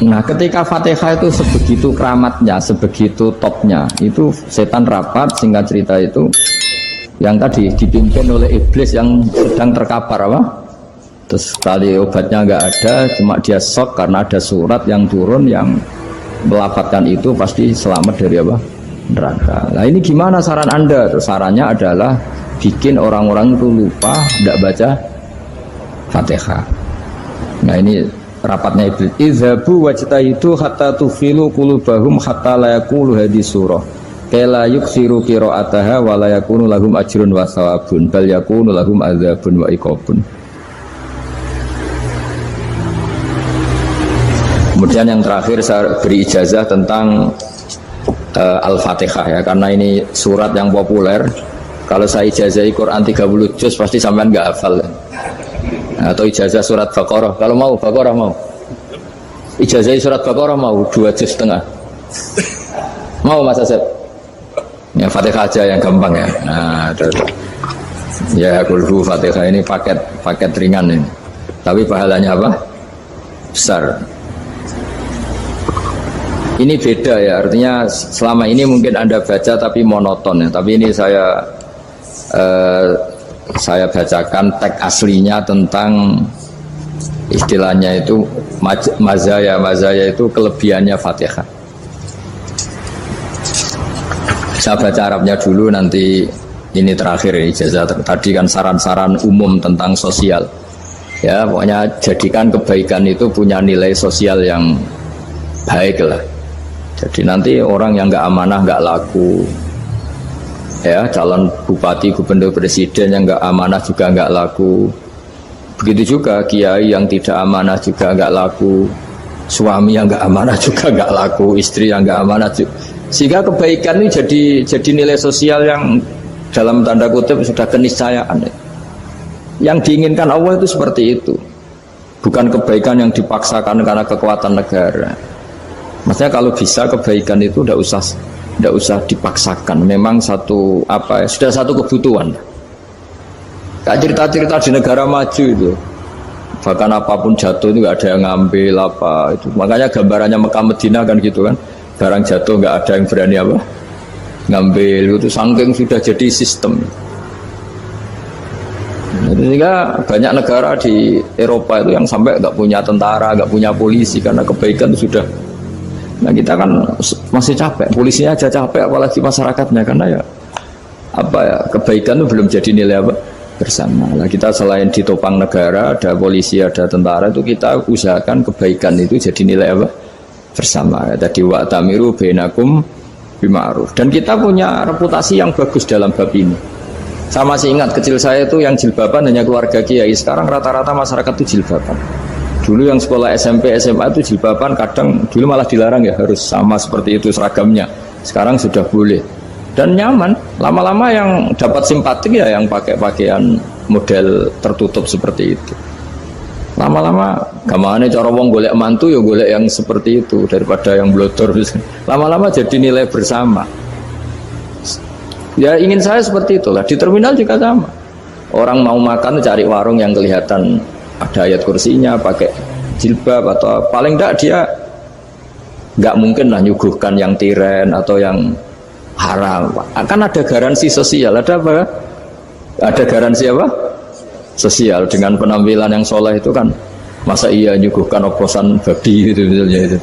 Nah, ketika Fatihah itu sebegitu keramatnya, sebegitu topnya, itu setan rapat, singkat cerita itu yang tadi dipimpin oleh iblis yang sedang terkapar apa? Terus tali obatnya nggak ada, cuma dia shock karena ada surat yang turun yang melafatkan itu pasti selamat dari apa? Neraka. Nah ini gimana saran Anda? Terus sarannya adalah bikin orang-orang itu lupa, tidak baca Fatihah. Nah ini rapatnya iblis. Izhabu wajtahidu hatta tufilu qulubahum hatta la yaqulu hadhihi surah. Kala yuksiru qira'ataha wa la yakunu lahum ajrun wa thawabun bal yakunu lahum adzabun wa iqabun. Kemudian yang terakhir saya beri ijazah tentang Al-Fatihah ya, karena ini surat yang populer. Kalau saya ijazahi Quran 30 juz pasti sampean nggak hafal. Atau ijazah surat Baqarah, kalau mau Baqarah mau. Ijazah surat Baqarah mau 2 juz setengah. Mau Mas Asep? Ya Fatihah aja yang gampang ya. Nah, ya kulhu Fatihah ini paket ringan ini. Tapi pahalanya apa? Besar. Ini beda ya, artinya selama ini mungkin Anda baca tapi monoton ya. Tapi ini saya bacakan teks aslinya tentang istilahnya itu mazaya itu kelebihannya Fatihah. Saya baca Arabnya dulu, nanti ini terakhir ya, ijazah tadi kan saran-saran umum tentang sosial ya, pokoknya jadikan kebaikan itu punya nilai sosial yang baik lah. Jadi nanti orang yang nggak amanah nggak laku ya, calon bupati, gubernur, presiden yang nggak amanah juga nggak laku. Begitu juga kiai yang tidak amanah juga nggak laku, suami yang nggak amanah juga nggak laku, istri yang nggak amanah juga. Sehingga kebaikan ini jadi nilai sosial yang dalam tanda kutip sudah keniscayaan. Yang diinginkan Allah itu seperti itu, bukan kebaikan yang dipaksakan karena kekuatan negara. Maksudnya kalau bisa kebaikan itu tidak usah dipaksakan. Memang satu sudah satu kebutuhan. Kayak cerita-cerita di negara maju itu, bahkan apapun jatuh itu nggak ada yang ngambil apa itu. Makanya gambarannya Mekah Medina kan gitu kan, barang jatuh nggak ada yang berani apa ngambil itu, saking sudah jadi sistem. Sehingga banyak negara di Eropa itu yang sampai nggak punya tentara, nggak punya polisi karena kebaikan itu sudah. Nah kita kan masih capek, polisinya aja capek, apalagi masyarakatnya, karena ya kebaikan itu belum jadi nilai bersama. Nah kita selain ditopang negara, ada polisi, ada tentara, itu kita usahakan kebaikan itu jadi nilai bersama. Tadi wa'tamiru bainakum bima'ruf. Dan kita punya reputasi yang bagus dalam bab ini. Saya masih ingat kecil saya itu yang jilbaban hanya keluarga kiai. Sekarang rata-rata masyarakat itu jilbaban. Dulu yang sekolah SMP, SMA itu jilbaban kadang dulu malah dilarang ya, harus sama seperti itu seragamnya. Sekarang sudah boleh dan nyaman. Lama-lama yang dapat simpatik ya yang pakai pakaian model tertutup seperti itu. Lama-lama gamane cara wong golek mantu ya golek yang seperti itu daripada yang blodor. Lama-lama jadi nilai bersama. Ya ingin saya seperti itulah. Di terminal juga sama. Orang mau makan cari warung yang kelihatan ada ayat kursinya, pakai jilbab, atau paling enggak dia enggak mungkin lah nyuguhkan yang tiren atau yang haram. Kan ada garansi sosial, ada apa? Ada garansi apa? Sosial dengan penampilan yang soleh itu kan, masa iya nyuguhkan oposan babi gitu misalnya itu.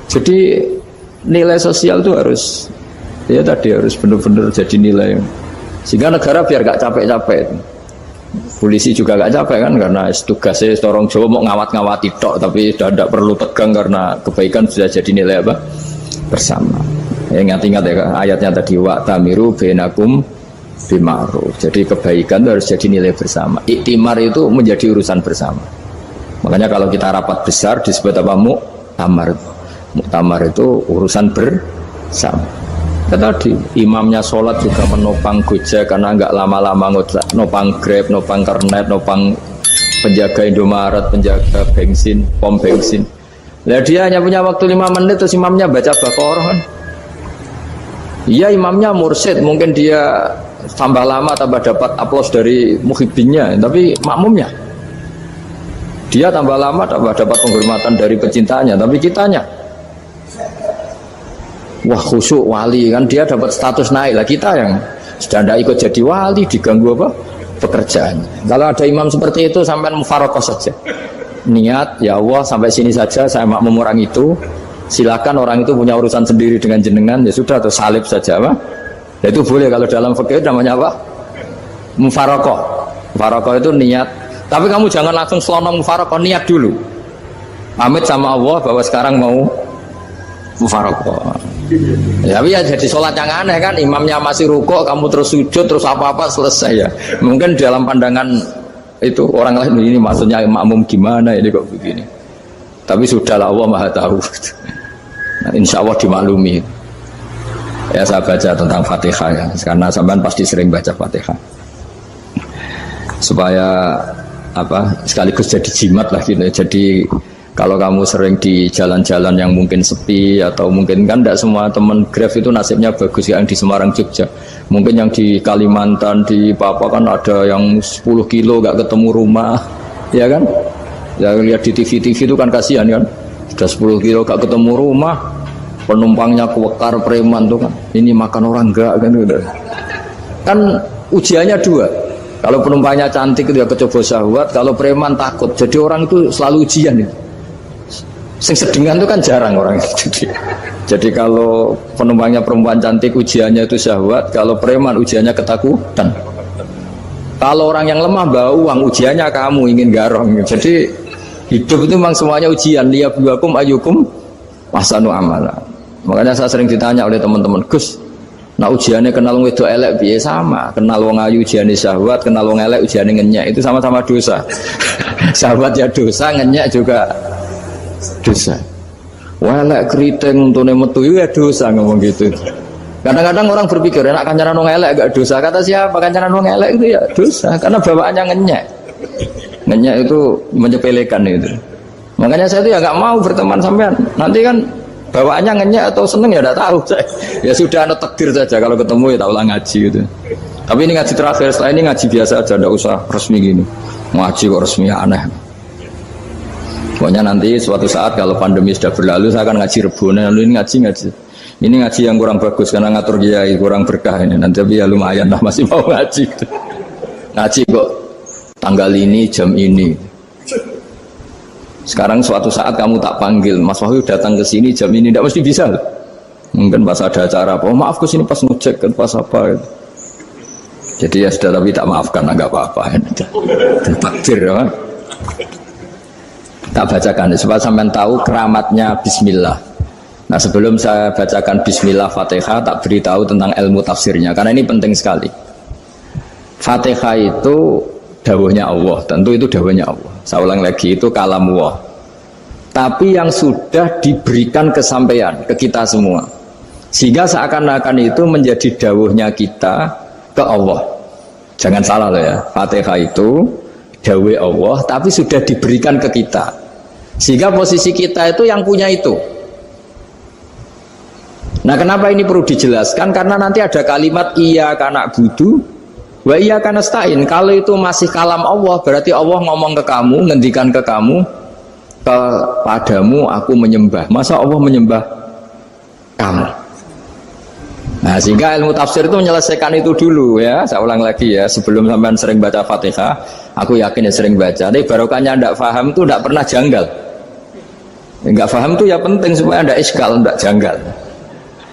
Jadi nilai sosial itu harus harus benar-benar jadi nilai, sehingga negara biar gak capek-capek. Polisi juga gak capek kan, karena tugasnya orang Jawa mau ngawat-ngawati tok, tapi sudah tidak perlu tegang karena kebaikan sudah jadi nilai bersama. Ingat-ingat ya ayatnya tadi, wa'tamiru bainakum bima'ruf. Jadi kebaikan itu harus jadi nilai bersama. Iktimar itu menjadi urusan bersama. Makanya kalau kita rapat besar disebut apa? Muktamar. Muktamar itu urusan bersama. Tadi imamnya sholat juga menopang Gojek karena nggak lama-lama nopang Grab, nopang Kernet, nopang penjaga Indomaret, penjaga bensin, pom bensin. Nah dia hanya punya waktu 5 menit terus imamnya baca Baqarah kan. Iya imamnya mursyid, mungkin dia tambah lama tambah dapat aplaus dari muhibbinnya, tapi makmumnya Dia tambah lama tambah dapat penghormatan dari pecintanya, tapi kitanya wah khusyuk wali kan, dia dapat status naik lah. Kita yang sudah tidak ikut jadi wali diganggu apa pekerjaannya. Kalau ada imam seperti itu sampai mufarokoh saja, niat ya Allah sampai sini saja, saya makmum orang itu, silakan orang itu punya urusan sendiri dengan jenengan, ya sudah, atau salib saja apa. Ya, itu boleh kalau dalam fikih namanya apa? Mufarokoh. Mufarokoh itu niat. Tapi kamu jangan langsung selonong mufarokoh, niat dulu. Pamit sama Allah bahwa sekarang mau mufarokoh. Ya, tapi ya jadi sholat yang aneh kan, imamnya masih rukuk, kamu terus sujud, terus apa-apa selesai ya. Mungkin dalam pandangan itu orang lain ini maksudnya makmum gimana ini kok begini. Tapi sudahlah, Allah Maha tahu. Nah, insya Allah dimaklumi. Ya saya baca tentang Fatihah ya, karena sampean pasti sering baca Fatihah. Supaya apa sekaligus jadi jimat lah gitu. Jadi kalau kamu sering di jalan-jalan yang mungkin sepi, atau mungkin kan tidak semua teman Grab itu nasibnya bagus yang di Semarang Jogja, mungkin yang di Kalimantan, di Papua kan ada yang 10 kilo gak ketemu rumah, ya kan ya, lihat di TV-TV itu kan kasihan kan, sudah 10 kilo gak ketemu rumah, penumpangnya kewekar preman tuh kan, ini makan orang enggak kan, udah kan ujiannya dua. Kalau penumpangnya cantik itu ya kecoba syahwat, kalau preman takut. Jadi orang itu selalu ujian itu. Sing sedengan itu kan jarang orang itu. Jadi kalau penumpangnya perempuan cantik ujiannya itu syahwat, kalau preman ujiannya ketakutan. Kalau orang yang lemah bawa uang ujiannya kamu ingin garong. Jadi hidup itu memang semuanya ujian. Liyabluwakum ayyukum ahsanu amala. Makanya saya sering ditanya oleh teman-teman, Gus, nah ujiannya kenal wong wedok elek piye? Sama, kenal wong ayu ujiannya syahwat, kenal wong elek ujiannya ngenyek, itu sama-sama dosa. Syahwat ya dosa, ngenyek juga dosa. Wah elek keriting untune metu ya dosa, ngomong gitu. Kadang-kadang orang berpikir enak kancanan wong elek gak dosa. Kata siapa? Kancanan wong elek itu ya dosa, karena bawaannya ngenyek. Ngenyek itu menyepelekan itu. Makanya saya itu ya gak mau berteman sampean. Nanti kan bawaannya ngenyek atau seneng ya tidak tahu. Ya sudah, ada takdir saja, kalau ketemu ya tak ulang ngaji gitu. Tapi ini ngaji terakhir, setelah ini ngaji biasa aja, tidak usah resmi gini. Ngaji kok resmi aneh. Pokoknya nanti suatu saat kalau pandemi sudah berlalu, saya akan ngaji Rebona. Lalu ini ngaji. Ini ngaji yang kurang bagus karena ngatur kiai kurang berkah ini. Nanti tapi ya lumayan lah, masih mau ngaji. Ngaji kok tanggal ini jam ini. Sekarang suatu saat kamu tak panggil, Mas Wahyu datang ke sini jam ini, tidak mesti bisa. Mungkin pas ada acara apa, oh, maaf ke sini pas ngecek kan pas apa. Jadi ya sudah, tapi tak maafkan, enggak apa-apa. Takdir ya. Tak bacakan supaya sampean tahu keramatnya bismillah. Nah, sebelum saya bacakan bismillah Fatihah, tak beritahu tentang ilmu tafsirnya karena ini penting sekali. Fatihah itu dawuhnya Allah, tentu itu dawuhnya Allah. Saya ulang lagi, itu kalam Allah. Tapi yang sudah diberikan kesampaian ke kita semua. Sehingga seakan-akan itu menjadi dawuhnya kita ke Allah. Jangan salah loh ya, Fatihah itu dawuh Allah tapi sudah diberikan ke kita. Sehingga posisi kita itu yang punya itu. Nah, kenapa ini perlu dijelaskan? Karena nanti ada kalimat iyyaka na'budu wa iyyaka nasta'in. Kalau itu masih kalam Allah, berarti Allah ngomong ke kamu, ngendikan ke kamu, kepadamu aku menyembah. Masa Allah menyembah kamu? Nah, sehingga ilmu tafsir itu menyelesaikan itu dulu ya. Saya ulang lagi ya, sebelum sampean sering baca Fatihah, aku yakin ya sering baca. Tapi barokahnya ndak paham itu ndak pernah janggal. Enggak paham itu ya penting supaya ndak iskal, ndak janggal.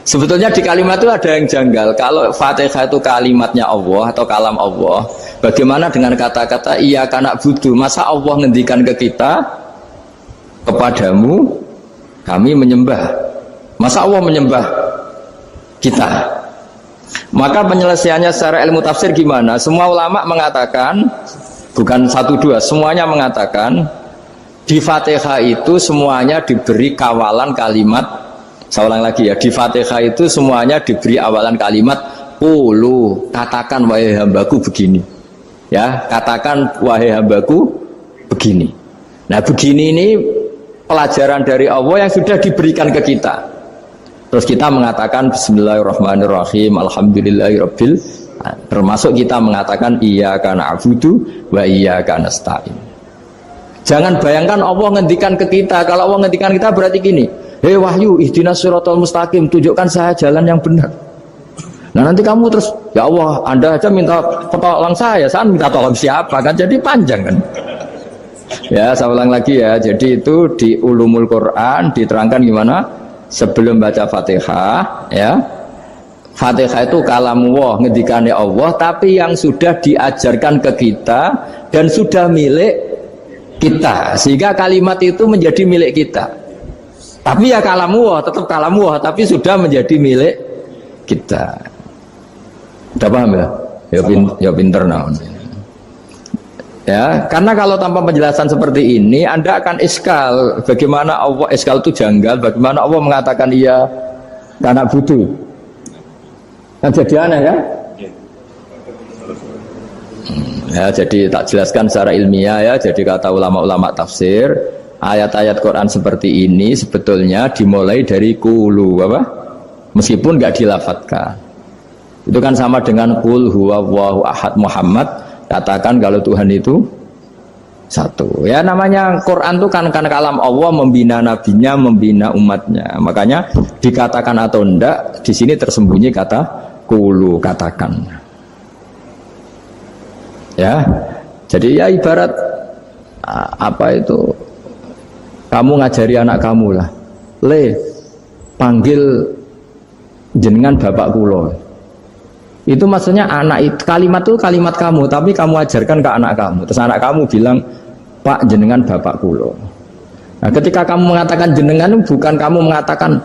Sebetulnya di kalimat itu ada yang janggal. Kalau Fatihah itu kalimatnya Allah atau kalam Allah, bagaimana dengan kata-kata iyyaka na'budu? Masa Allah ngendikan ke kita, kepadamu kami menyembah. Masa Allah menyembah kita? Maka penyelesaiannya secara ilmu tafsir gimana? Semua ulama mengatakan, bukan satu dua, semuanya mengatakan di Fatihah itu semuanya diberi kawalan kalimat. Saya ulang lagi ya, di Fatihah itu semuanya diberi awalan kalimat qulu, katakan wahai hambaku begini. Ya, katakan wahai hambaku begini. Nah, begini ini pelajaran dari Allah yang sudah diberikan ke kita. Terus kita mengatakan bismillahirrahmanirrahim, alhamdulillahirabbil, termasuk kita mengatakan iyyaka na'budu wa iyyaka nasta'in. Jangan bayangkan Allah ngendikan ke kita. Kalau Allah ngendikan kita berarti gini, hei wahyu, ihdinas siratal mustaqim, tunjukkan saya jalan yang benar. Nah nanti kamu terus, ya Allah, Anda aja minta tolong saya minta tolong siapa kan? Jadi panjang kan? Ya, saya ulang lagi ya. Jadi itu di Ulumul Quran diterangkan gimana? Sebelum baca Fatihah, ya. Fatihah itu kalamullah, ngendikane Allah, tapi yang sudah diajarkan ke kita dan sudah milik kita, sehingga kalimat itu menjadi milik kita. Tapi ya kalamullah, tetap kalamullah, tapi sudah menjadi milik kita. Udah paham ya? Ya pinter naon. Ya, karena kalau tanpa penjelasan seperti ini, Anda akan iskal. Bagaimana Allah, iskal itu janggal. Bagaimana Allah mengatakan iya karena butuh. Kan jadi aneh ya? Ya, jadi tak jelaskan secara ilmiah ya. Jadi kata ulama-ulama tafsir, ayat-ayat Quran seperti ini sebetulnya dimulai dari qulu apa? Meskipun nggak dilafatkan. Itu kan sama dengan qul huwallahu ahad Muhammad, katakan kalau Tuhan itu satu. Ya namanya Quran itu kan kalam Allah, membina nabinya, membina umatnya. Makanya dikatakan atau enggak, di sini tersembunyi kata qulu, katakan. Ya, jadi ya ibarat apa itu, kamu ngajari anak kamu lah, panggil jenengan bapak kulo. Itu maksudnya anak itu, kalimat itu kalimat kamu, tapi kamu ajarkan ke anak kamu. Terus anak kamu bilang, Pak jenengan bapak kulo. Nah, ketika kamu mengatakan jenengan, bukan kamu mengatakan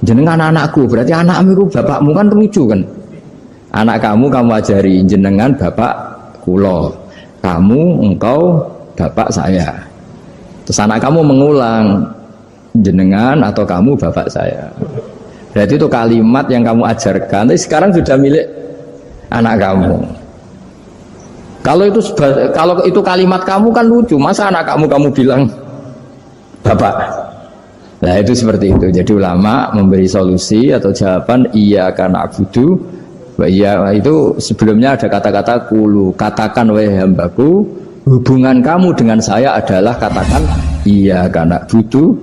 jenengan anakku, berarti anakmu itu bapakmu, kan lucu kan? Anak kamu ajari jenengan bapak kulo, kamu engkau bapak saya. Terus anak kamu mengulang jenengan atau kamu bapak saya. Berarti itu kalimat yang kamu ajarkan, tapi sekarang sudah milik anak kamu. Kalau itu kalimat kamu kan lucu, masa anak kamu bilang bapak. Nah itu seperti itu. Jadi ulama memberi solusi atau jawaban iya karena abudu. Iya itu sebelumnya ada kata-kata qulu, katakan wahai hambaku, hubungan kamu dengan saya adalah katakan iya karena abudu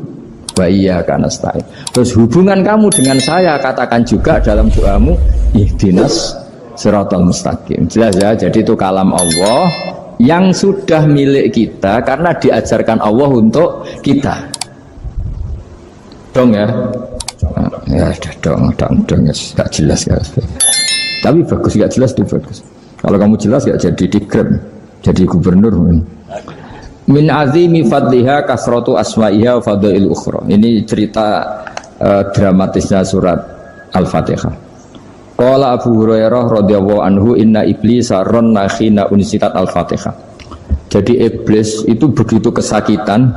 wa iya karena nasta'in. Terus hubungan kamu dengan saya katakan juga dalam doamu ihdinas siratal mustaqim. Jelas ya, jadi itu kalam Allah yang sudah milik kita karena diajarkan Allah untuk kita. Dong ya. Ya dong ya, gak jelas ya. Tapi bagus, gak jelas itu bagus. Kalau kamu jelas gak jadi dikrem, jadi gubernur. Min azimi fadliha kasratu asma'iha wa fadail ukhra. Ini cerita dramatisnya surat Al-Fatihah. Qala Abu Hurairah radhiyallahu anhu inna iblisa ranna khina unsitat Al-Fatihah. Jadi iblis itu begitu kesakitan.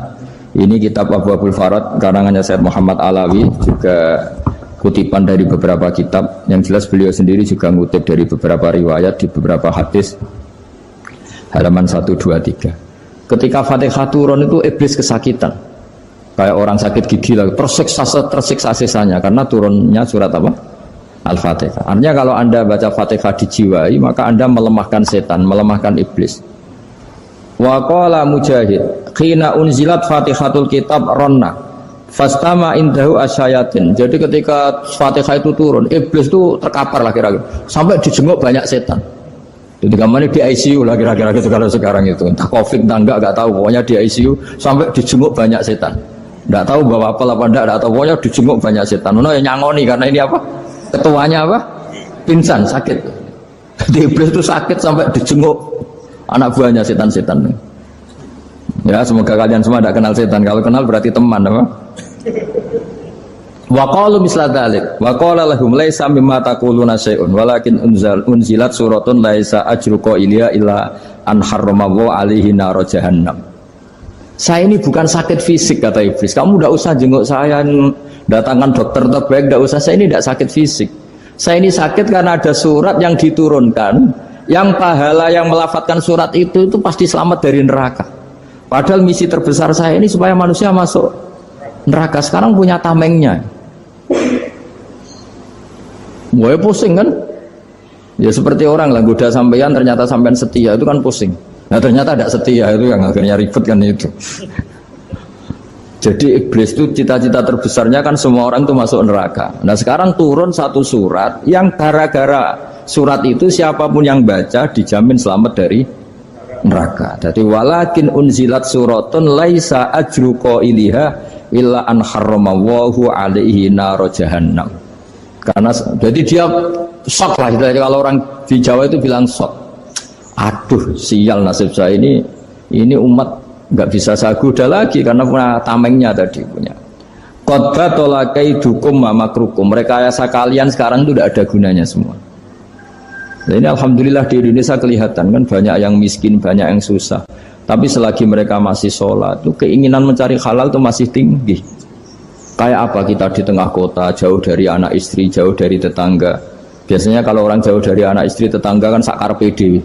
Ini kitab Abu Abul Farad karangannya Syed Muhammad Alawi, juga kutipan dari beberapa kitab. Yang jelas beliau sendiri juga ngutip dari beberapa riwayat di beberapa hadis, halaman 1, 2, 3. Ketika Fatihah turun itu iblis kesakitan, kayak orang sakit gigi lah, tersiksa sisanya karena turunnya surat apa? Al-Fatihah. Artinya kalau Anda baca Fatihah dijiwai, maka Anda melemahkan setan, melemahkan iblis. Wa qala Mujahid khina unzilat Fatihatul kitab ronna fastama indahu asyayatin. Jadi ketika Fatihah itu turun, iblis itu terkapar lah kira-kira, sampai dijenguk banyak setan. Jadi kemana di ICU lah kira-kira gitu kalau sekarang itu, entah COVID entah enggak tahu, pokoknya di ICU sampai dijenguk banyak setan. Enggak tahu bawa apa enggak tahu, pokoknya dijenguk banyak setan. Ono yang nyangoni karena ini apa? Ketuanya apa? Pingsan, sakit. Jadi iblis itu sakit sampai dijenguk anak buahnya setan-setan. Ya semoga kalian semua tidak kenal setan. Kalau kenal berarti teman apa? Wa qalu misla dzalik wa qala lahum laisa mimma taquluna syai'un walakin unzilat suratun laisa ajru qailiha illa an harramallahu alaihi nar jahannam. Saya ini bukan sakit fisik kata iblis. Kamu tidak usah jenguk saya, datangkan dokter terbaik, tidak usah. Saya ini tidak sakit fisik. Saya ini sakit karena ada surat yang diturunkan, yang pahala yang melafatkan surat itu pasti selamat dari neraka. Padahal misi terbesar saya ini supaya manusia masuk neraka. Sekarang punya tamengnya. Wah pusing kan? Ya seperti orang lah, goda sampean ternyata sampean setia, itu kan pusing. Nah ternyata tidak setia, itu yang akhirnya ribet kan itu. Jadi iblis itu cita-cita terbesarnya kan semua orang itu masuk neraka. Nah sekarang turun satu surat yang gara-gara surat itu siapapun yang baca dijamin selamat dari neraka. Jadi walakin unzilat suratun laisa ajru qailiha illa an harramallahu alaihi nar jahannam. Karena jadi dia shock lah, kalau orang di Jawa itu bilang shock. Aduh sial nasib saya ini umat nggak bisa saya goda lagi karena punya tamengnya tadi punya. Qadba tolakai dukum mamakrukum. Rekayasa kalian sekarang itu tidak ada gunanya semua. Nah, ini alhamdulillah di Indonesia kelihatan kan banyak yang miskin, banyak yang susah. Tapi selagi mereka masih sholat, itu keinginan mencari halal itu masih tinggi. Kayak apa kita di tengah kota, jauh dari anak istri, jauh dari tetangga. Biasanya kalau orang jauh dari anak istri, tetangga kan sakar pede.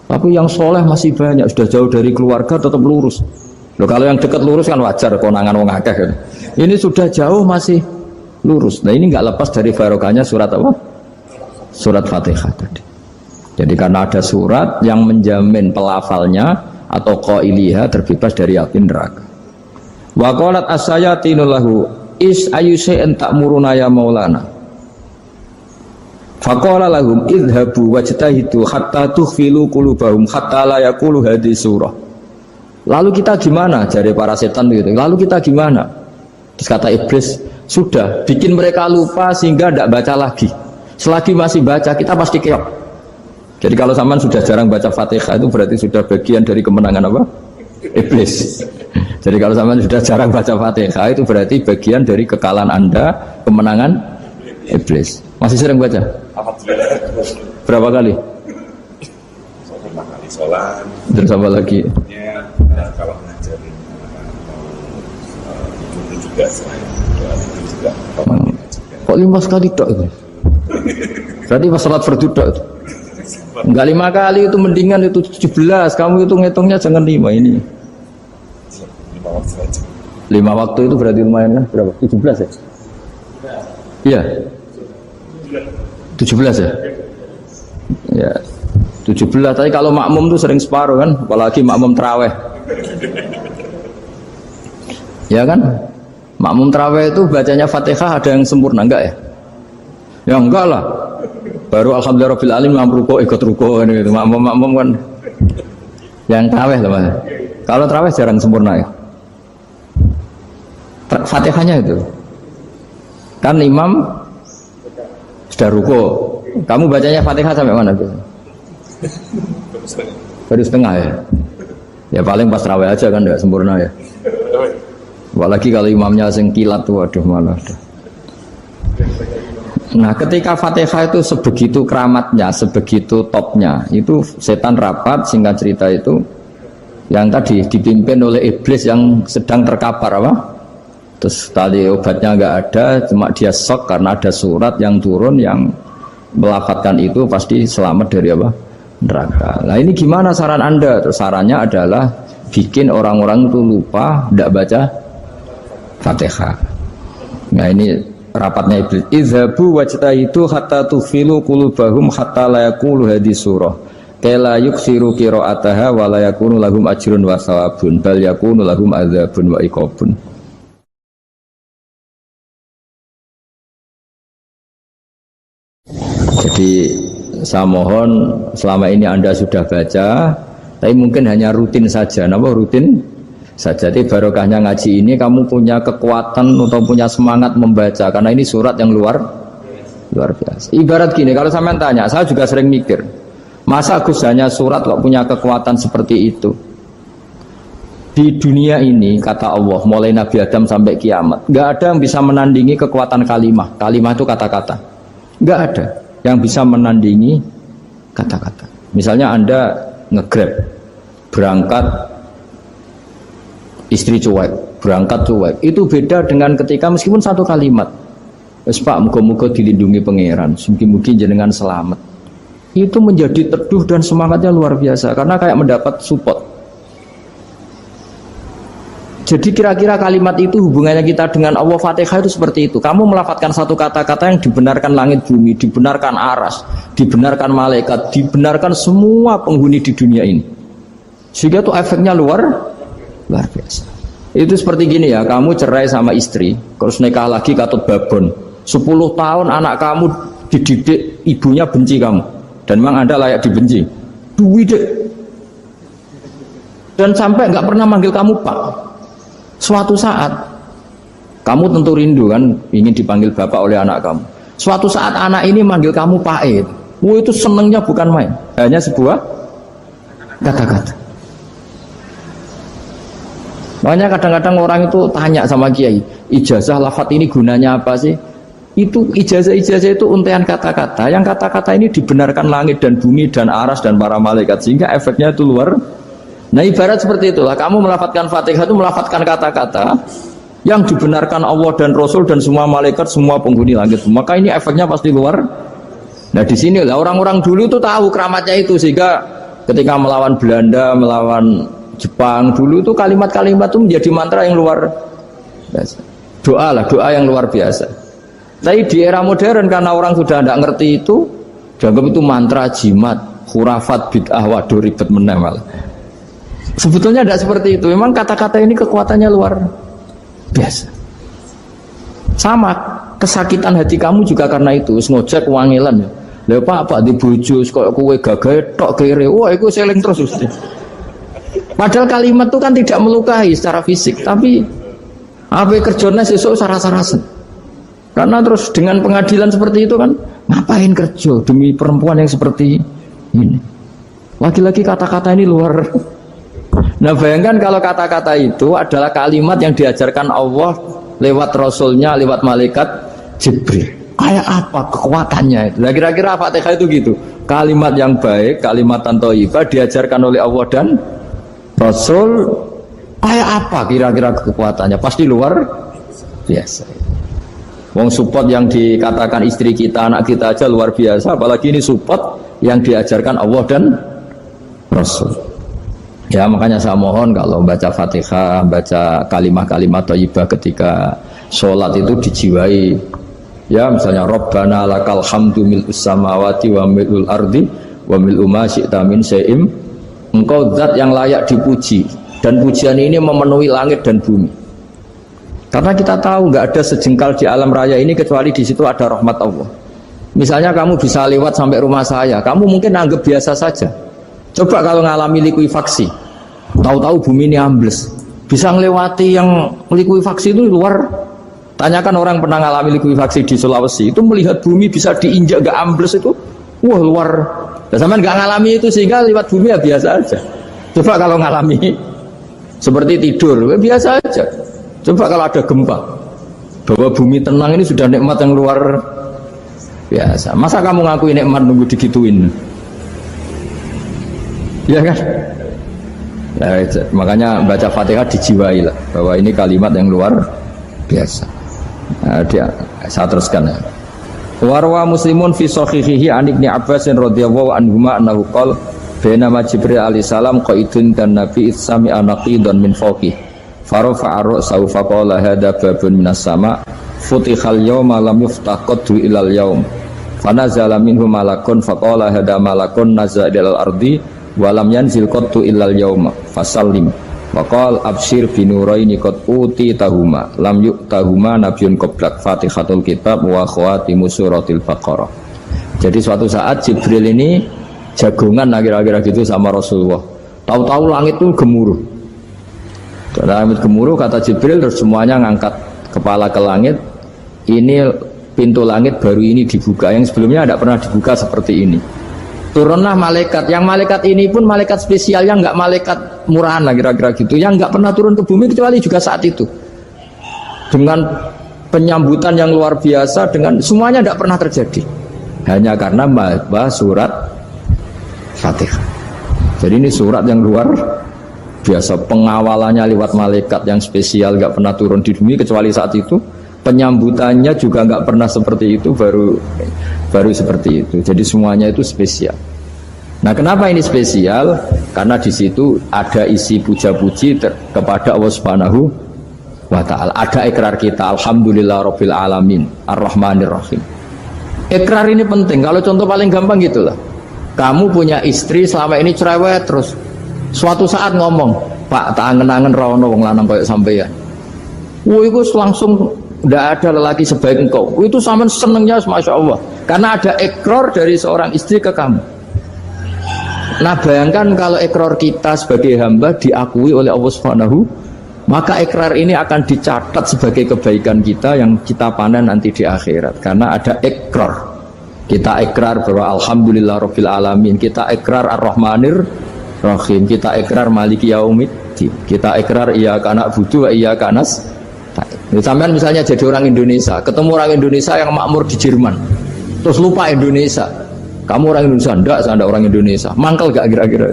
Tapi yang soleh masih banyak, sudah jauh dari keluarga tetap lurus. Loh, kalau yang dekat lurus kan wajar, konangan wong akeh kan. Ini sudah jauh masih lurus. Nah ini nggak lepas dari barokahnya surat apa? Surat Fatihah tadi. Jadi karena ada surat yang menjamin pelafalnya atau qailiha terbebas dari api neraka. Wa qalat as-sayatinu lahu is ayyusai'in ta'muruna ya maulana. Faqala lahum idhabu wajtahidu hatta tukhfilu qulubahum hatta la yaqulu hadhihi surah. Lalu kita gimana? Jari para setan gitu. Lalu kita gimana? Terus kata iblis, sudah bikin mereka lupa sehingga tidak baca lagi. Selagi masih baca kita pasti keok. Jadi kalau sampean sudah jarang baca Fatihah itu berarti sudah bagian dari kemenangan apa? Iblis. Jadi kalau sampean sudah jarang baca Fatihah itu berarti bagian dari kekalahan Anda, kemenangan iblis. Masih sering baca? Berapa kali? 5 kali sholat. Terus apa lagi? Ya, kalau ngajarin itu juga selain itu juga Kok 5 kali tok itu? Berarti pas sholat fardu tok itu? Enggak 5 kali itu mendingan itu 17. Kamu itu ngitungnya jangan 5 ini. 5 waktu saja. 5 waktu itu berarti lumayan kan? Berapa? 17 ya? Iya. 17 ya? Ya 17, tapi kalau makmum tuh sering separuh kan, apalagi makmum terawih. Ya kan? Makmum terawih itu bacanya Fatihah ada yang sempurna enggak ya? Ya enggak lah. Baru alhamdulillah rabbil alamin mampu ruko ikut ruko gitu. Makmum kan yang terawih lah Mas. Kalau terawih jarang sempurna ya. Fatihahnya itu. Kan imam sudah ruko, kamu bacanya Fatihah sampai mana tuh? Baru setengah ya. Ya paling pas terawih aja kan tidak sempurna ya. Apalagi kalau imamnya sing kilat tuh, waduh malah. Nah ketika Fatihah itu sebegitu keramatnya, sebegitu topnya, itu setan rapat, singkat cerita itu yang tadi dipimpin oleh iblis yang sedang terkapar apa? Terus tadi obatnya nggak ada, cuma dia shock karena ada surat yang turun yang melafatkan itu pasti selamat dari apa? Neraka. Nah ini gimana saran Anda? Terus sarannya adalah bikin orang-orang itu lupa, tidak baca Fatihah. Nah ini rapatnya iblis. Izhabu wajtahidu hatta tufilu qulubahum hatta la yaqulu hadhihi surah. Kala yuksiru qira'ataha wa la yakunu lahum ajrun wa thawabun bal yakunu lahum adzabun wa iqabun. Jadi saya mohon selama ini Anda sudah baca, tapi mungkin hanya rutin saja. Kenapa rutin saja? Jadi barokahnya ngaji ini kamu punya kekuatan atau punya semangat membaca karena ini surat yang luar biasa. Ibarat gini, kalau sampean tanya, saya juga sering mikir, masa Gus hanya surat kok punya kekuatan seperti itu? Di dunia ini kata Allah, mulai Nabi Adam sampai kiamat, nggak ada yang bisa menandingi kekuatan kalimah. Kalimah itu kata-kata, nggak ada yang bisa menandingi kata-kata. Misalnya Anda nge-grab berangkat istri cuek, berangkat cuek, itu beda dengan ketika meskipun satu kalimat, wes Pak muga-muga dilindungi pangeran, mugi-mugi jenengan selamat, itu menjadi teduh dan semangatnya luar biasa karena kayak mendapat support. Jadi kira-kira kalimat itu hubungannya kita dengan Allah, Fatihah itu seperti itu. Kamu melafadzkan satu kata-kata yang dibenarkan langit bumi, dibenarkan aras, dibenarkan malaikat, dibenarkan semua penghuni di dunia ini. Sehingga tuh efeknya luar biasa. Itu seperti gini ya, kamu cerai sama istri, terus nikah lagi katut babon. 10 tahun anak kamu dididik, ibunya benci kamu. Dan memang Anda layak dibenci. Duwi dek. Dan sampai nggak pernah manggil kamu Pak. Suatu saat, kamu tentu rindu kan, ingin dipanggil Bapak oleh anak kamu. Suatu saat anak ini manggil kamu Pak E. Itu senengnya bukan main. Hanya sebuah kata-kata. Makanya kadang-kadang orang itu tanya sama kiai, ijazah lafaz ini gunanya apa sih? Itu ijazah-ijazah itu untean kata-kata. Yang kata-kata ini dibenarkan langit dan bumi dan aras dan para malaikat, sehingga efeknya itu luar. Nah ibarat seperti itulah, kamu melafadzkan Fatihah itu melafadzkan kata-kata yang dibenarkan Allah dan Rasul dan semua malaikat, semua penghuni langit. Maka ini efeknya pasti luar. Nah di sini lah orang-orang dulu itu tahu keramatnya itu, sehingga ketika melawan Belanda, melawan Jepang dulu itu kalimat-kalimat itu menjadi mantra yang luar biasa. Doa yang luar biasa. Tapi di era modern karena orang sudah tidak ngerti itu, dianggap itu mantra, jimat, khurafat, bid'ah, waduh ribet menemal. Sebetulnya tidak seperti itu. Memang kata-kata ini kekuatannya luar biasa. Sama kesakitan hati kamu juga karena itu. Ngojek wangilan ya. Lha Pak di bojo kok kowe gagahe tok kere. Wah, iku seling terus Gusti. Padahal kalimat itu kan tidak melukai secara fisik, tapi apa kerjanya sesuk sarah-sarasen. Karena terus dengan pengadilan seperti itu kan, ngapain kerja demi perempuan yang seperti ini? Lagi-lagi kata-kata ini luar. Nah bayangkan kalau kata-kata itu adalah kalimat yang diajarkan Allah lewat Rasulnya, lewat malaikat Jibril. Kayak apa kekuatannya itu? Nah kira-kira Fatihah itu gitu. Kalimat yang baik, kalimat thayyibah diajarkan oleh Allah dan Rasul, kayak apa kira-kira kekuatannya? Pasti luar biasa. Wong support yang dikatakan istri kita, anak kita aja luar biasa, apalagi ini support yang diajarkan Allah dan Rasul. Ya makanya saya mohon kalau baca Fatihah, baca kalimat-kalimat thayyibah ketika sholat itu dijiwai. Ya misalnya Rabbana lakal hamdu mil'us samawati wa mil'ul ardi wa mil'u ma syi'ta min syai'im. Engkau zat yang layak dipuji, dan pujian ini memenuhi langit dan bumi. Karena kita tahu nggak ada sejengkal di alam raya ini kecuali di situ ada rahmat Allah. Misalnya kamu bisa lewat sampai rumah saya, kamu mungkin anggap biasa saja. Coba kalau ngalami likuifaksi, tahu-tahu bumi ini ambles, bisa ngelewati yang likuifaksi itu luar. Tanyakan orang pernah ngalami likuifaksi di Sulawesi, itu melihat bumi bisa diinjak nggak ambles itu, wah luar. Nah, sampean nggak ngalami itu sehingga lewat bumi ya biasa aja. Coba kalau ngalami seperti tidur, ya biasa aja. Coba kalau ada gempa, bahwa bumi tenang ini sudah nikmat yang luar biasa. Masa kamu ngaku nikmat nunggu digituin? Ya kan? Nah, makanya baca Fatihah dijiwai lah, bahwa ini kalimat yang luar biasa. Nah, saya teruskan ya. Warwa Muslimun fi sahihihi an Ibnu Abbas radhiyallahu anhuma annahu qala bainama Jibril alaihi salam qaidun dan Nabi sami anaqidan min fawqih farafa'a ra'sahu faqala hadza babun minas sama futihal yawma lam yuftah qaddu ilal yaum fanazala minhu malakun faqala hadza malakun nazala ilal ardi wa lam yanzil qaddu ilal yaum fasallim waqal abshir binuraini qad uti tahuma lam yu'tahuma nabiyyun qablak Fatihatul kitab wa khawatimu suratil Baqarah. Jadi suatu saat Jibril ini jagongan kira-kira gitu sama Rasulullah. Tahu-tahu langit itu gemuruh. Langit gemuruh kata Jibril, terus semuanya ngangkat kepala ke langit. Ini pintu langit baru ini dibuka, yang sebelumnya tidak pernah dibuka seperti ini. Turunlah malaikat, yang malaikat ini pun malaikat spesial, yang nggak malaikat murahan lah kira-kira gitu, yang nggak pernah turun ke bumi kecuali juga saat itu, dengan penyambutan yang luar biasa, dengan semuanya tidak pernah terjadi, hanya karena bahas surat Fatihah. Jadi ini surat yang luar biasa, pengawalannya lewat malaikat yang spesial, nggak pernah turun di bumi kecuali saat itu. Penyambutannya juga nggak pernah seperti itu, baru seperti itu. Jadi semuanya itu spesial. Nah kenapa ini spesial? Karena di situ ada isi puja-puji kepada Allah Subhanahu wa Ta'ala. Ada ikrar kita, Alhamdulillah Rabbil Alamin Ar-Rahmanir Rahim. Ikrar ini penting. Kalau contoh paling gampang gitulah, kamu punya istri selama ini cerewet terus, Suatu saat ngomong, Pak, tak angen-angen rono wong lanang kayak sampeyan. Itu langsung tidak ada lelaki sebaik engkau. Itu sama senengnya, masya Allah. Karena ada ikrar dari seorang istri ke kamu. Nah bayangkan kalau ikrar kita sebagai hamba diakui oleh Allah Subhanahu, maka ikrar ini akan dicatat sebagai kebaikan kita yang kita panen nanti di akhirat. Karena ada ikrar. Kita ikrar bahwa Alhamdulillah Rabbil Alamin. Kita ikrar Ar-Rahmanir Rahim. Kita ikrar Maliki Yaumiddin. Kita ikrar Iyyaka na'budu wa iyyaka nasta'in. Sampean misalnya jadi orang Indonesia, ketemu orang Indonesia yang makmur di Jerman, terus lupa Indonesia. Kamu orang Indonesia? Enggak, saya enggak orang Indonesia. Mangkel gak kira-kira?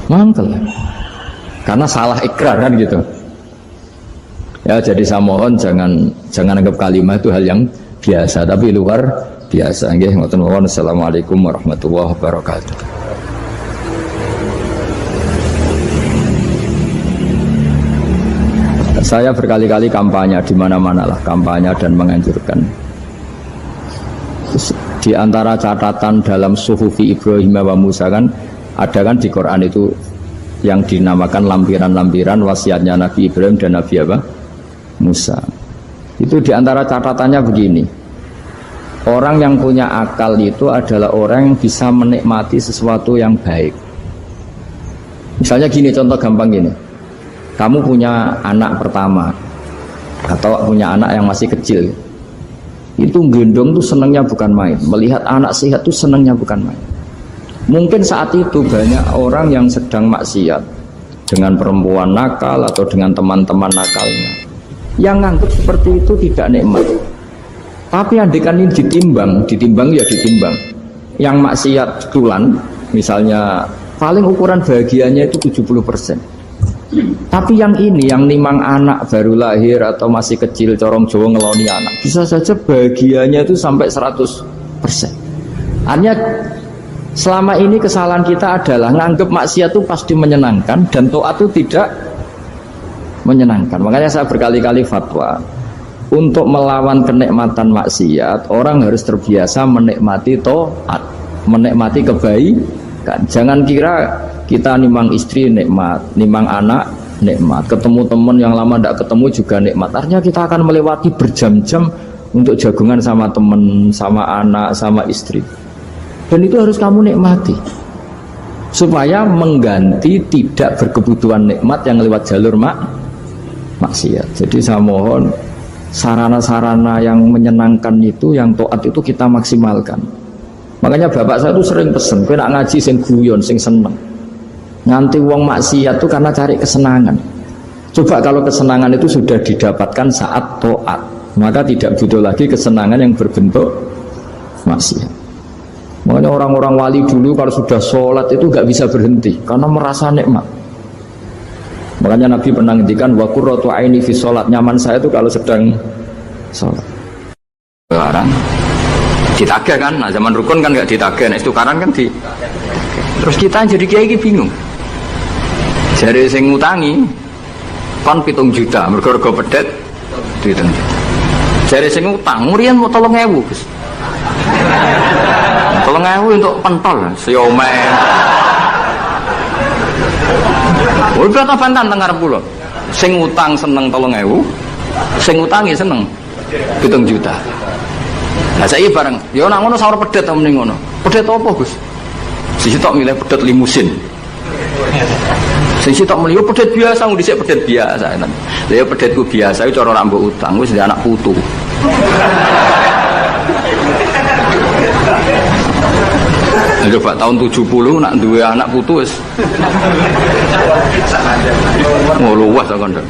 Mangkel. Karena salah ikrar kan gitu. Ya jadi saya mohon jangan anggap kalimat itu hal yang biasa, tapi luar biasa. Nggih, ngoten mawon. Assalamualaikum warahmatullahi wabarakatuh. Saya berkali-kali kampanye di mana-mana lah, kampanye dan menganjurkan. Di antara catatan dalam Suhufi Ibrahim wa Musa kan ada kan di Quran itu yang dinamakan lampiran-lampiran wasiatnya Nabi Ibrahim dan Nabi apa? Musa. Itu di antara catatannya begini. Orang yang punya akal itu adalah orang yang bisa menikmati sesuatu yang baik. Misalnya gini, contoh gampang gini. Kamu punya anak pertama atau punya anak yang masih kecil. Itu gendong tuh senangnya bukan main. Melihat anak sehat tuh senangnya bukan main. Mungkin saat itu banyak orang yang sedang maksiat dengan perempuan nakal atau dengan teman-teman nakalnya, yang nganggap seperti itu tidak nikmat. Tapi andekan ini ditimbang ya ditimbang. Yang maksiat tulan, misalnya paling ukuran bahagianya itu 70%. Tapi yang ini, yang nimang anak baru lahir atau masih kecil, corong Jawa ngeloni anak, bisa saja bahagianya itu sampai 100%. Artinya selama ini kesalahan kita adalah nganggap maksiat itu pasti menyenangkan dan taat itu tidak menyenangkan. Makanya saya berkali-kali fatwa, untuk melawan kenikmatan maksiat, orang harus terbiasa menikmati taat, menikmati kebaikan. Jangan kira kita nimang istri nikmat, nimang anak nikmat, ketemu teman yang lama tidak ketemu juga nikmat. Artinya kita akan melewati berjam-jam untuk jagungan sama teman, sama anak, sama istri. Dan itu harus kamu nikmati supaya mengganti tidak berkebutuhan nikmat yang lewat jalur maksiat. Jadi saya mohon sarana-sarana yang menyenangkan itu, yang taat itu kita maksimalkan. Makanya bapak saya itu sering pesen, kowe nak ngaji sing guyon, sing seneng. Nganti wong maksiat itu karena cari kesenangan. Coba kalau kesenangan itu sudah didapatkan saat taat, maka tidak butuh lagi kesenangan yang berbentuk maksiat. Makanya orang-orang wali dulu kalau sudah sholat itu gak bisa berhenti karena merasa nikmat. Makanya Nabi pernah ngendikan wa qurratu aini fi sholat, nyaman saya itu kalau sedang sholat. Sekarang ditagih kan, nah zaman rukun kan gak ditagih, nah istukaran kan di. Terus kita jadi kiai bingung. Jare sing ngutangi kon 7 juta mergo pedet dihitung. Jare sing utang murian mau 3.000, Gus. 3.000 untuk pentol siomay. Woi kata fantan teng ngarep kula. Sing utang seneng 3.000, sing utangi seneng 7 juta. Lah saiki bareng, ya nek ngono sawur pedet ta mending ngono. Pedet apa, Gus? Sisi tok milih pedet limusin. Sisi tok milih pedet biasa, ngu dhisik pedet biasa. Lah ya pedetku biasa iku cara ora mbok utang, wis anak putu. Coba tahun 70 nak duwe anak putu wis luas kok nduk.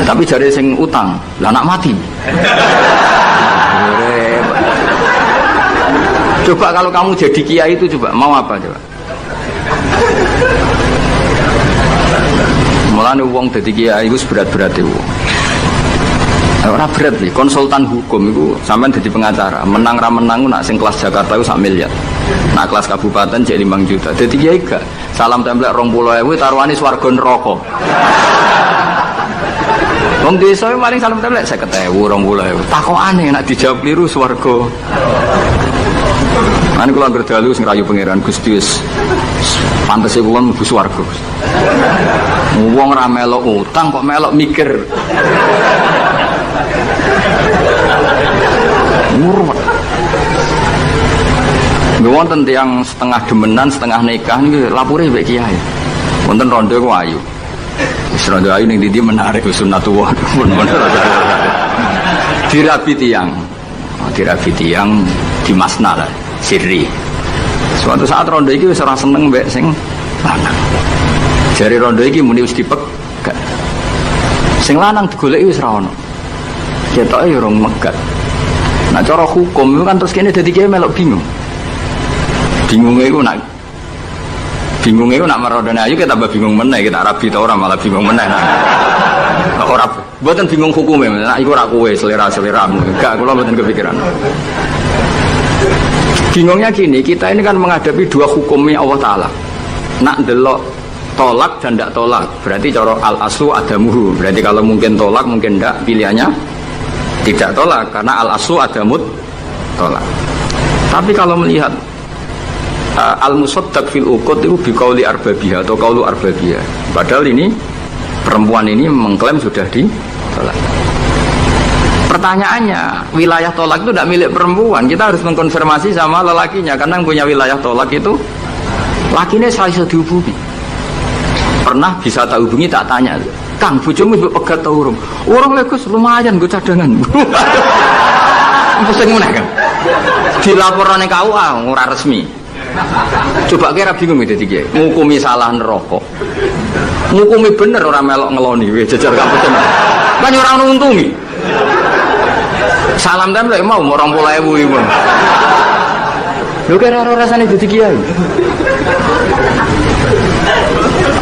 Tapi jare sing utang, lah anak mati. Coba kalau kamu jadi kiai itu coba mau apa coba? Mulane wong dadi kiai iku berat-berat iku. Ora berat nih, konsultan hukum itu sampean jadi pengacara, menang ra menang nak sing kelas Jakarta itu 1 miliar. Nak kelas kabupaten jadi 5 juta. Jadi kiai gak salam templek 20.000 taruhane swarga neraka. Wong desa paling salam templek 50.000 20.000. Takokane nak dijawab kliru swarga. Nanti kalau berdalu sing rayu pangeran Gusti wis pantes kula mlebu swarga. Wong ora melok utang kok melok mikir. Murwat. Wonten tiyang setengah demenan, setengah nikah niki lapure mbek kiai. Wonten rondo ku ayu. Wis rondo ayu ning ndi menarik sunnatullah. Dirabi tiyang. Dirabi tiyang di Masna lah, sirri. Suatu saat rondo iki wis ora seneng mbek sing lanang. Jare rondo iki muni wis dipegat. Sing lanang digoleki wis ora ono. Ketoke ya rong megat. Nah cara hukum itu kan terus kene dadi kiai melok bingung. Bingungnya itu nak merodone ayu kita tambah bingung meneh, kita rabi ta ora malah bingung meneh. Ora mboten bingung hukume, nak iku ora kowe selera-seleramu. Enggak, kula mboten kepikiran. Bingungnya gini, kita ini kan menghadapi dua hukumnya Allah Ta'ala. Nak delok tolak dan tidak tolak, berarti cara al-aslu adamuhu. Berarti kalau mungkin tolak, mungkin tidak, pilihannya tidak tolak, karena al-aslu adamut tolak. Tapi kalau melihat al-musaddaq fil uqud itu biqauli arbabiyah atau qaulu arbabiyah. Padahal ini perempuan ini mengklaim sudah ditolak. Pertanyaannya, wilayah tolak itu tidak milik perempuan. Kita harus mengkonfirmasi sama lelakinya, karena yang punya wilayah tolak itu lakinya saya bisa dihubungi. Pernah bisa tak hubungi, tak tanya, Kang, bojomu pegat ta urung? Urung lek Gus, lumayan gue cadangan. Pusing meneh kan. Dilaporane KUA ora resmi. Coba kira bingung itu tiga. Ngukumi salah neraka. Ngukumi bener orang melok ngeloni. Wih jajar kamu tenan. Kan orang nuntungi. Salam dan lek mau 20.000 ibu. Lu kira rasanya jadi kiai.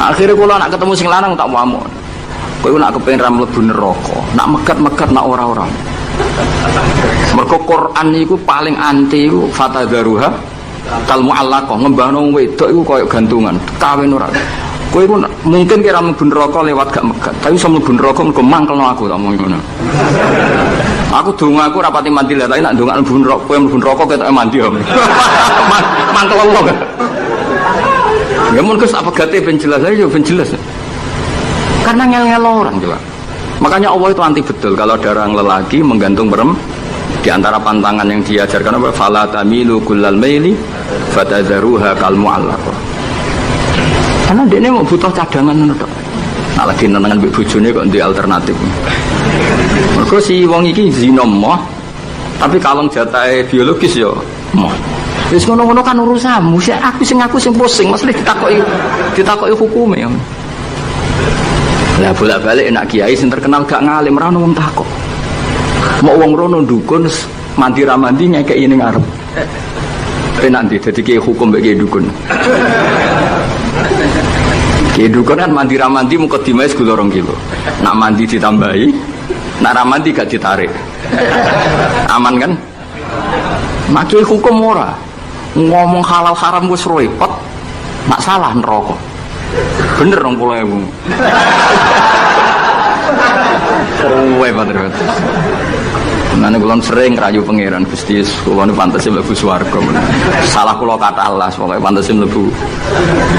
Akhirnya kalau nak ketemu sing lanang tak mau. Kau nak kepengen ram mlebu neraka. Nak megat nak ora-ora. Mergo Quran iku paling anti iku fatadharuha kal mu'allaqah, ngembahno wedok iku koyo gantungan, kawin ora. Kowe iku mungkin kira mlebu neraka lewat gak megat, tapi iso mlebu neraka mergo mangkelno aku tak omong ngono. Aku donga aku rapati mandi lah, tapi nak ndongak mlebu neraka, kowe mlebu neraka ketoke mandi om. Mangkelno. Ya mun Gus apa gate ben jelas aja ben jelas. Karena ngel-ngel orang coba. Makanya Allah itu anti betul kalau ada orang lelaki menggantung perempuan. Di antara pantangan yang diajarkan apa? Fala tamilu kullal maili fatadharuha kal mu'allaqah. Karena dia mau butuh cadangan ngono tok. Nah lagi nenengan mbek bojone kok ndek alternatif. Mergo si wong iki zina moh, tapi kalong jatahe biologis ya moh. Wis ngono-ngono kan urusanmu. Aku sing pusing, mesti ditakoki hukume. Lah bolak-balik enak kiai sing terkenal gak ngalim ora ono wong takok. Mau wong rono dukun mandi ramandi ngekeki ning ngarep. Nanti dadi kiai hukum mbek kiai dukun. Kiai dukun kan mandi ramandi mukadimah segula 2 kilo. Nak mandi ditambahi, nak ramandi gak ditarik. Aman kan? Mak kiai hukum ora. Ngomong halal haram wis repot. Nak salah neraka. Bener 20.000. Kowe padha. Nane kula sering rayu pangeran Gusti kula niku pantes mlebu swarga. Salah kula kata Allah, pokoke pantes mlebu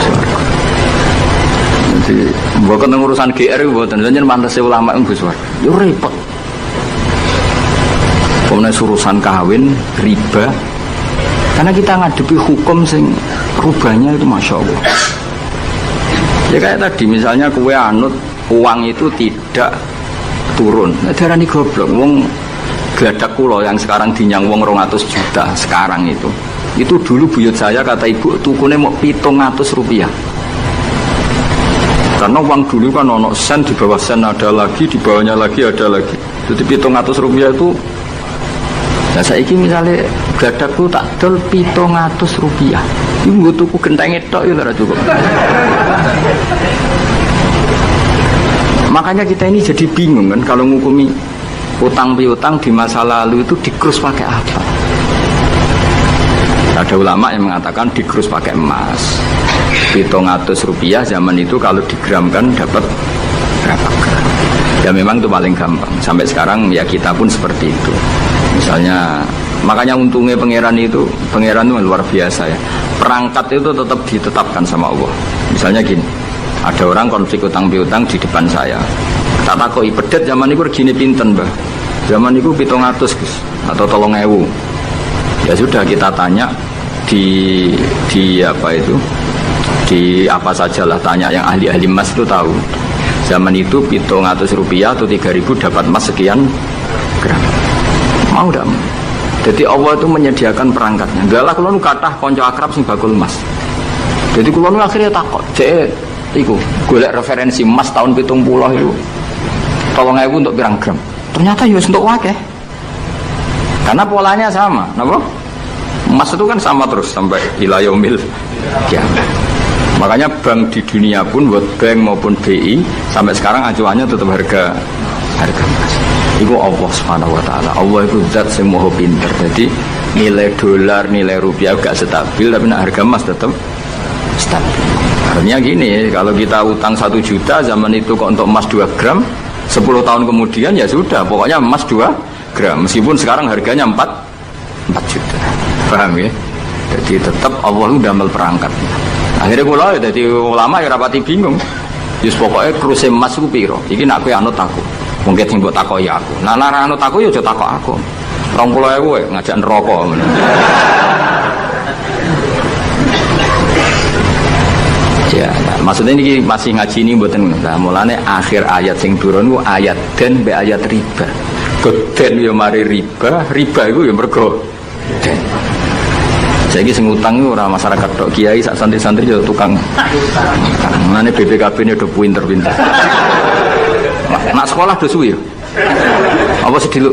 swarga. Jadi mboten urusan GR mboten jenengan pantes ulama mlebu swarga. Yo repot. Pemene urusan kawin, riba. Karena kita ngadepi hukum sing rubahnya itu Masya Allah. Ya kayak tadi misalnya kue anut uang itu tidak turun. Nah, darani goblok wong gladak kula yang sekarang dinyang wong 200 juta sekarang itu dulu buyut saya kata ibu tukune mau 700 rupiah. Karena uang dulu kan ono sen, di bawah sen ada lagi, di bawahnya lagi ada lagi. Jadi 700 rupiah itu. Nah saiki misalnya gladakku tak dol 700 rupiah. Ibu tuku genteng tok ya ora cukup. Makanya kita ini jadi bingung kan kalau ngukumi utang piutang di masa lalu itu dikrus pakai apa? Ada ulama yang mengatakan dikrus pakai emas. 700 rupiah zaman itu kalau digramkan dapat berapa gram? Ya memang itu paling gampang. Sampai sekarang ya kita pun seperti itu. Misalnya Makanya untungnya pangeran itu luar biasa ya. Perangkat itu tetap ditetapkan sama Allah. Misalnya gini, ada orang konflik utang piutang di depan saya. Tak takoi pedet zaman itu regine pinten, Mbah. Zaman itu 700 Gus atau 3.000. Ya sudah kita tanya di apa itu? Di apa sajalah tanya yang ahli-ahli emas itu tahu. Zaman itu 700 rupiah atau 3.000 dapat emas sekian gram. Mau tidak? Jadi Allah itu menyediakan perangkatnya. Galah kalau nu kathah kanca akrab sing bakul emas. Jadi kalau nu akhirnya takut, cek iku golek referensi emas tahun 70 itu 3.000 untuk pirang gram. Ternyata ya untuk wakeh. Karena polanya sama, napa? Emas itu kan sama terus sampai ila yaumil kiamat. Makanya bank di dunia pun, World Bank maupun BI sampai sekarang acuannya tetap harga emas. Itu Allah Subhanahu wa taala. Allah itu zat sing maha pinter. Jadi nilai dolar, nilai rupiah gak stabil, tapi harga emas tetap stabil. Artinya gini, kalau kita utang 1 juta zaman itu kok untuk emas 2 gram, 10 tahun kemudian ya sudah, pokoknya emas 2 gram. Meskipun sekarang harganya 4 juta. Paham ya? Jadi tetap Allah itu damel perangkatnya. Akhirnya kula jadi ulama ya rapati bingung. Yus pokoknya kruse emas ku piro? Iki nak kowe anut aku. Mungkin sing mbok takoki aku. Nah nek anut aku ya aja takok aku. 20.000 ngajak neraka ngono. Ya, nah, maksudnya ini masih ngaji ini mboten ngono. Nah, mulane akhir ayat sing turun ku ayat den be ayat riba. Den yo mari riba iku ya mergo den. Saiki sing utang iku ora masyarakat tok, kiai sak santri-santri yo tukang. Mulane BPKB ini udah pinter-pinter. Nak sekolah udah suwi ya? Apa sih dulu?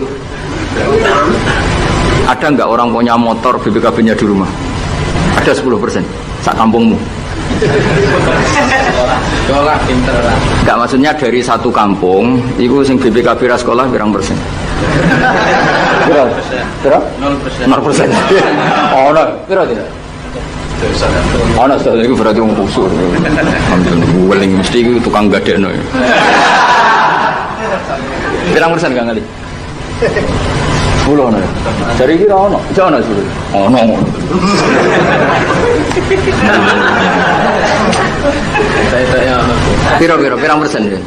Ada nggak orang punya motor BPKB-nya di rumah? Ada 10% sak kampungmu. Sekolah pinter lah. Enggak, maksudnya dari satu kampung itu sing BPKB ra sekolah pirang persen? Piro? 0%. Oh, no. Piro tidak? Ana sedaya iku berarti wong kusuk. Ampun weling mesti iku tukang gadekno. Pirang persen Kang Ali? 10 ana. Dari iki ora ono. Jane ana 10. Ono. Saya Pirang persen ya?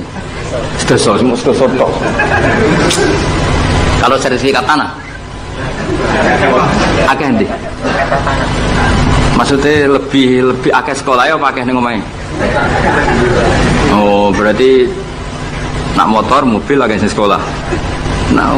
Semua tok. Kalau sertifikat tanah? Akeh ndi? Maksudnya lebih akeh sekolah ya apa akeh ning omahe? Oh, berarti nak motor, mobil akeh sing sekolah. Nah,